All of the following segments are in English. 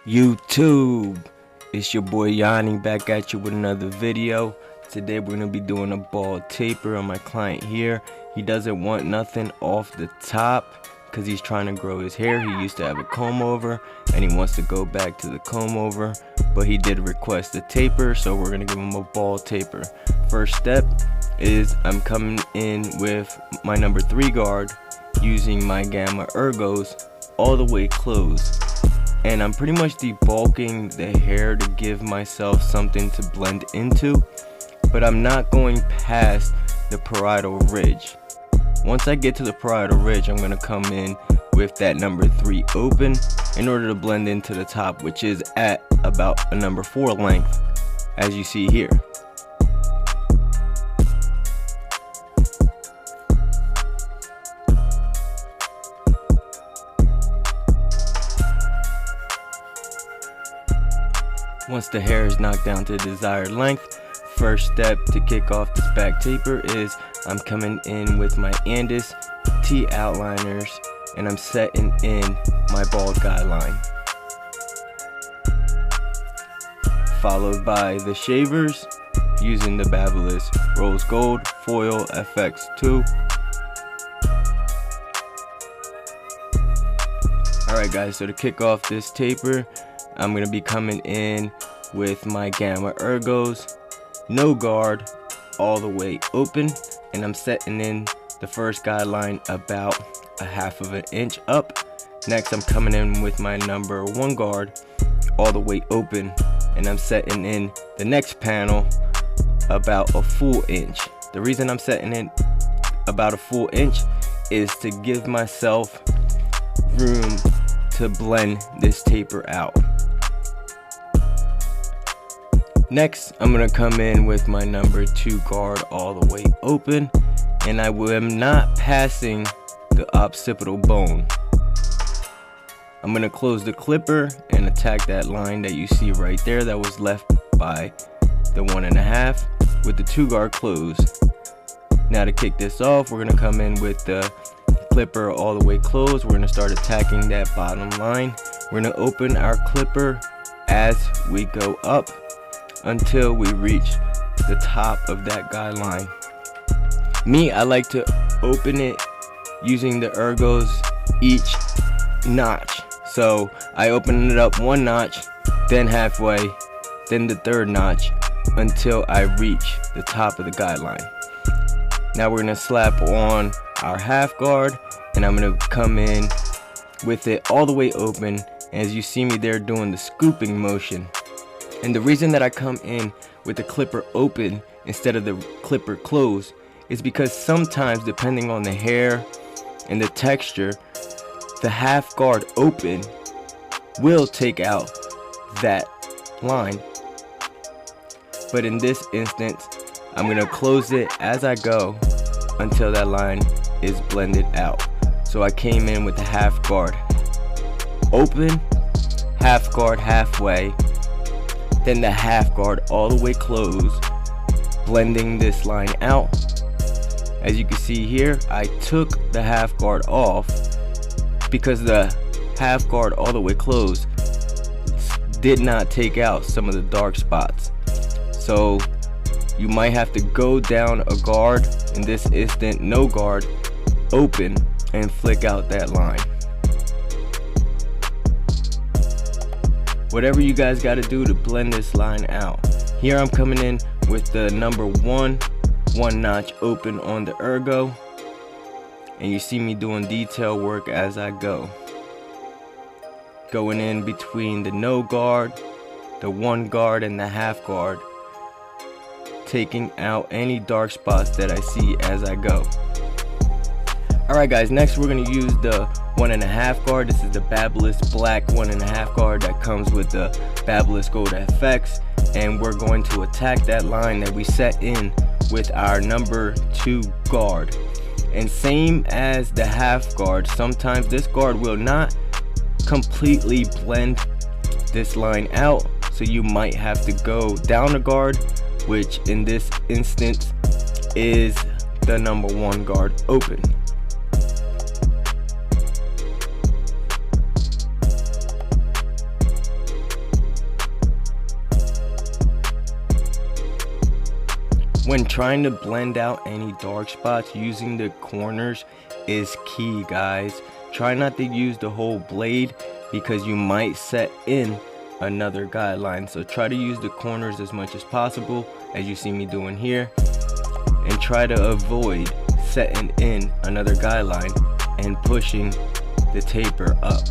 YouTube, it's your boy Yanni back at you with another video. Today we're going to be doing a bald taper on my client here. He doesn't want nothing off the top because he's trying to grow his hair. He used to have a comb over and he wants to go back to the comb over, but he did request a taper, so we're going to give him a bald taper. First step is I'm coming in with my number 3 guard using my Gamma Ergos all the way closed. And I'm pretty much debulking the hair to give myself something to blend into, but I'm not going past the parietal ridge. Once I get to the parietal ridge, I'm going to come in with that number 3 open in order to blend into the top, which is at about a number 4 length, as you see here. Once the hair is knocked down to the desired length, first step to kick off this back taper is I'm coming in with my Andis T outliners and I'm setting in my bald guideline, followed by the shavers using the Babyliss Rose Gold Foil FX2. Alright guys, so to kick off this taper, I'm going to be coming in with my Gamma Ergos, no guard, all the way open, and I'm setting in the first guideline about a half of an inch up. Next I'm coming in with my number 1 guard, all the way open, and I'm setting in the next panel about a full inch. The reason I'm setting in about a full inch is to give myself room to blend this taper out. Next, I'm going to come in with my number 2 guard all the way open, and I am not passing the occipital bone. I'm going to close the clipper and attack that line that you see right there that was left by the 1.5 with the 2 guard closed. Now to kick this off, we're going to come in with the clipper all the way closed. We're going to start attacking that bottom line. We're going to open our clipper as we go up until we reach the top of that guideline. Me, I like to open it using the Ergos each notch. So I open it up 1 notch, then halfway, then the 3rd notch until I reach the top of the guideline. Now we're gonna slap on our half guard and I'm gonna come in with it all the way open, as you see me there doing the scooping motion. And the reason that I come in with the clipper open instead of the clipper closed is because sometimes, depending on the hair and the texture, the half guard open will take out that line. But in this instance, I'm going to close it as I go until that line is blended out. So I came in with the half guard open, half guard halfway, then the half guard all the way closed, blending this line out. As you can see here, I took the half guard off because the half guard all the way closed did not take out some of the dark spots. So you might have to go down a guard, in this instant no guard, open, and flick out that line. Whatever you guys got to do to blend this line out. Here I'm coming in with the number 1 notch open on the Ergo, and you see me doing detail work as I go, going in between the no guard, the 1 guard, and the half guard, taking out any dark spots that I see as I go. Alright guys, next we're going to use the 1.5 guard. This is the Babyliss black 1.5 guard that comes with the Babyliss Gold FX, and we're going to attack that line that we set in with our number 2 guard. And same as the half guard, sometimes this guard will not completely blend this line out, so you might have to go down a guard, which in this instance is the number 1 guard open. When trying to blend out any dark spots, using the corners is key, guys. Try not to use the whole blade because you might set in another guideline. So try to use the corners as much as possible, as you see me doing here, and try to avoid setting in another guideline and pushing the taper up.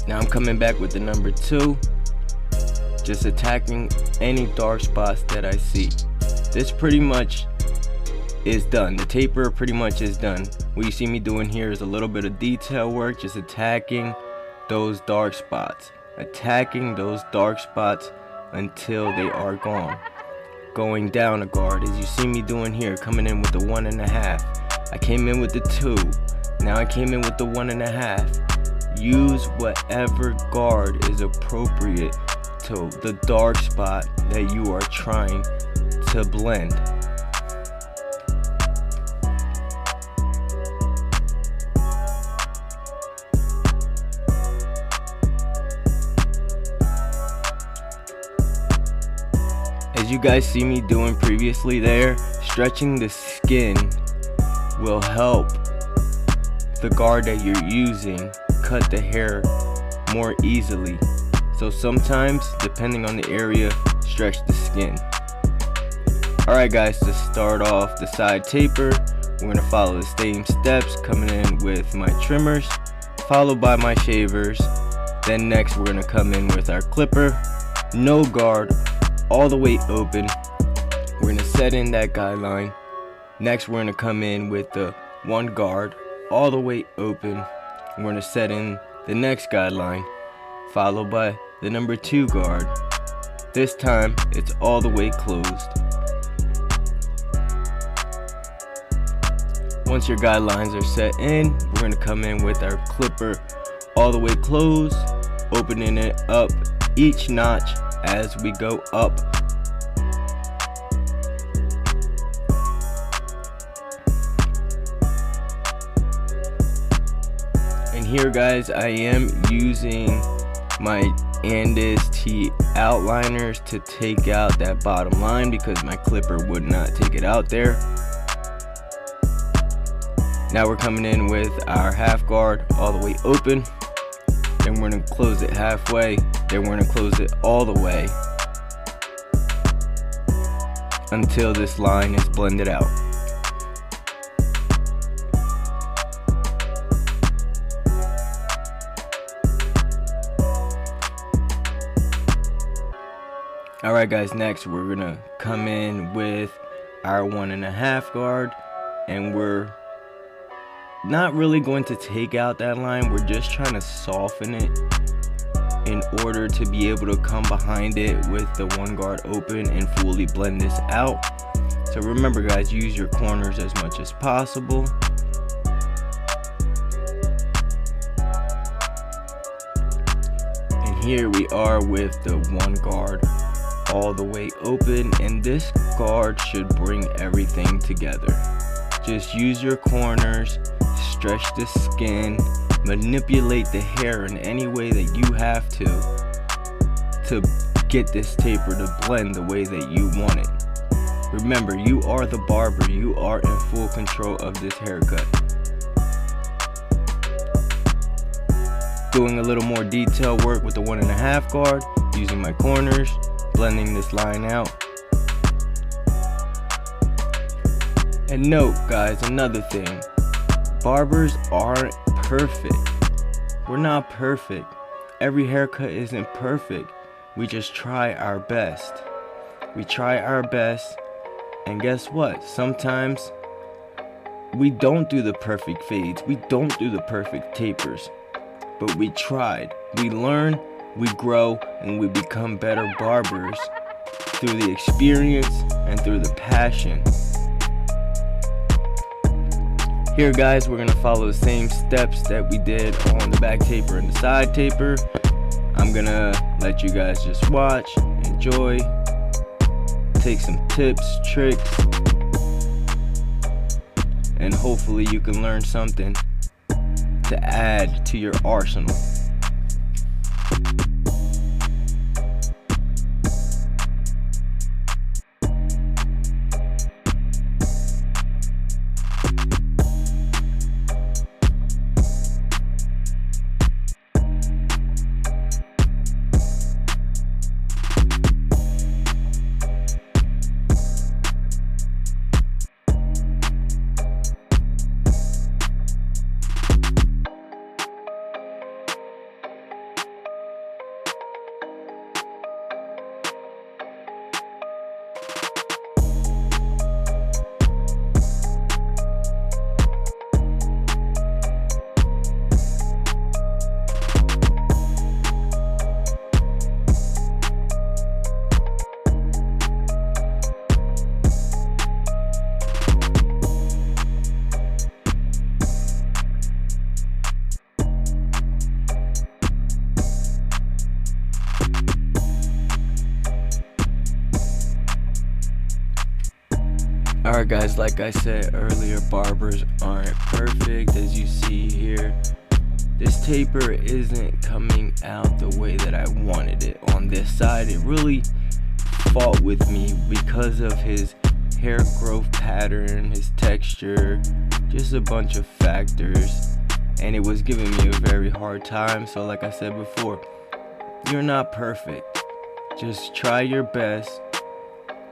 Now I'm coming back with the number 2, just attacking any dark spots that I see. This pretty much is done. The taper pretty much is done. What you see me doing here is a little bit of detail work, just attacking those dark spots. Attacking those dark spots until they are gone. Going down a guard, as you see me doing here, coming in with the 1.5. I came in with the 2. Now I came in with the 1.5. Use whatever guard is appropriate to the dark spot that you are trying to blend. As you guys see me doing previously there, stretching the skin will help the guard that you're using cut the hair more easily. So sometimes, depending on the area, stretch the skin. Alright guys, to start off the side taper, we're going to follow the same steps, coming in with my trimmers, followed by my shavers. Then next we're going to come in with our clipper, no guard, all the way open. We're going to set in that guideline. Next we're going to come in with the 1 guard, all the way open. We're going to set in the next guideline, followed by the number 2 guard. This time it's all the way closed. Once your guidelines are set in, we're going to come in with our clipper all the way closed, opening it up each notch as we go up. And here guys, I am using my Andis T outliners to take out that bottom line because my clipper would not take it out there. Now we're coming in with our half guard all the way open. Then we're going to close it halfway. Then we're going to close it all the way until this line is blended out. Alright guys, next we're going to come in with our 1.5 guard, and we're not really going to take out that line. We're just trying to soften it in order to be able to come behind it with the 1 guard open and fully blend this out. So remember guys, use your corners as much as possible. And here we are with the 1 guard all the way open, and this guard should bring everything together. Just use your corners, stretch the skin, manipulate the hair in any way that you have to get this taper to blend the way that you want it. Remember, you are the barber. You are in full control of this haircut. Doing a little more detail work with the 1.5 guard, using my corners, blending this line out. And note guys, another thing, barbers aren't perfect. We're not perfect. Every haircut isn't perfect. We just try our best. We try our best, and guess what? Sometimes we don't do the perfect fades. We don't do the perfect tapers. But we tried. We learn, we grow, and we become better barbers through the experience and through the passion. Here guys, we're going to follow the same steps that we did on the back taper and the side taper. I'm going to let you guys just watch, enjoy, take some tips, tricks, and hopefully you can learn something to to add to your arsenal. Alright guys, like I said earlier, barbers aren't perfect. As you see here, this taper isn't coming out the way that I wanted it. On this side, it really fought with me because of his hair growth pattern, his texture, just a bunch of factors, and it was giving me a very hard time. So like I said before, you're not perfect. Just try your best,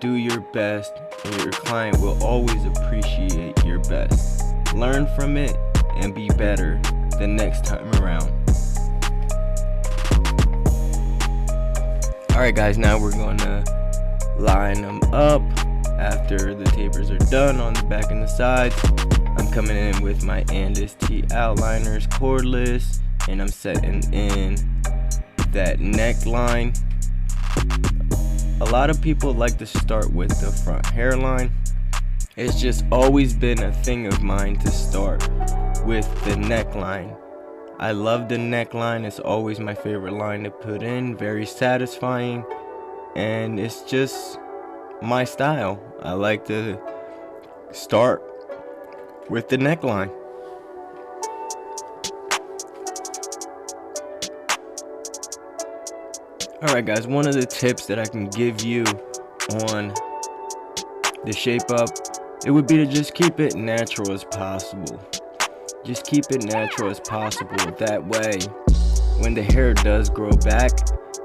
do your best, and your client will always appreciate your best. Learn from it and be better the next time around. Alright guys, now we're gonna line them up after the tapers are done on the back and the sides. I'm coming in with my Andis T outliners cordless, and I'm setting in that neckline. A lot of people like to start with the front hairline. It's just always been a thing of mine to start with the neckline. I love the neckline. It's always my favorite line to put in. Very satisfying, and it's just my style. I like to start with the neckline. Alright guys, one of the tips that I can give you on the shape up, it would be to just keep it natural as possible. Just keep it natural as possible. That way, when the hair does grow back,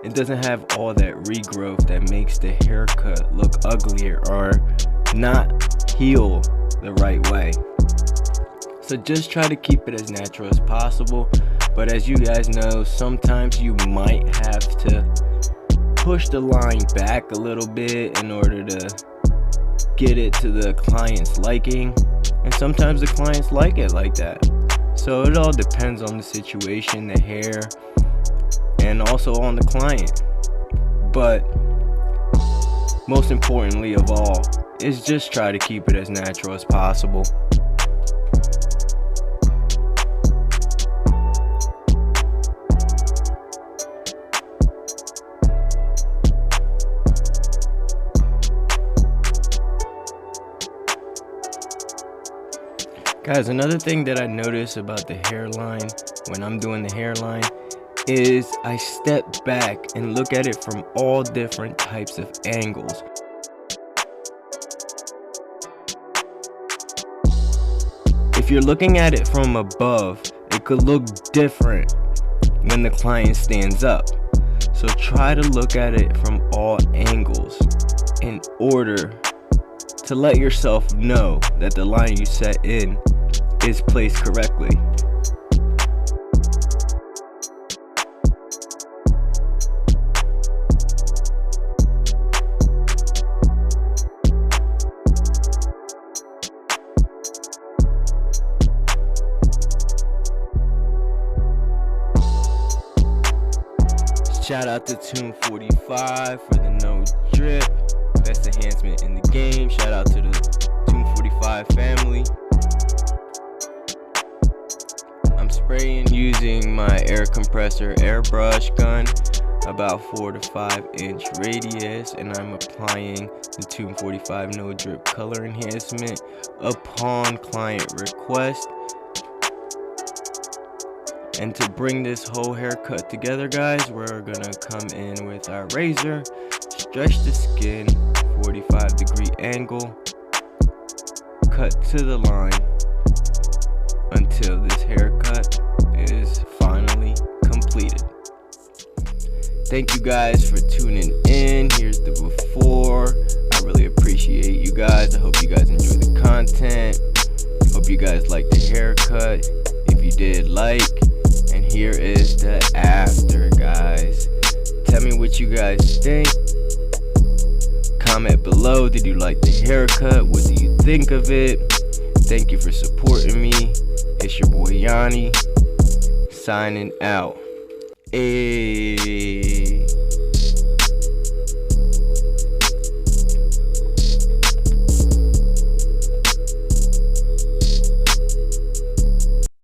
it doesn't have all that regrowth that makes the haircut look uglier or not heal the right way. So just try to keep it as natural as possible. But as you guys know, sometimes you might have to push the line back a little bit in order to get it to the client's liking. And sometimes the clients like it like that. So it all depends on the situation, the hair, and also on the client. But most importantly of all is just try to keep it as natural as possible. Guys, another thing that I notice about the hairline when I'm doing the hairline is I step back and look at it from all different types of angles. If you're looking at it from above, it could look different when the client stands up. So try to look at it from all angles in order to let yourself know that the line you set in is placed correctly. Shout out to Tune 45 for the no drip, best enhancement in the game. Shout out to the Tune 45 family. I'm spraying using my air compressor airbrush gun, about 4 to 5 inch radius, and I'm applying the Tune 45 no drip color enhancement upon client request. And to bring this whole haircut together, guys, we're gonna come in with our razor, stretch the skin, 45-degree angle, cut to the line until this haircut is finally completed. Thank you guys for tuning in. Here's the before. I really appreciate you guys. I hope you guys enjoy the content. Hope you guys like the haircut. If you did, like. And here is the after, guys. Tell me what you guys think. Comment below. Did you like the haircut? What do you think of it? Thank you for supporting me. It's your boy Yanni, signing out. Hey.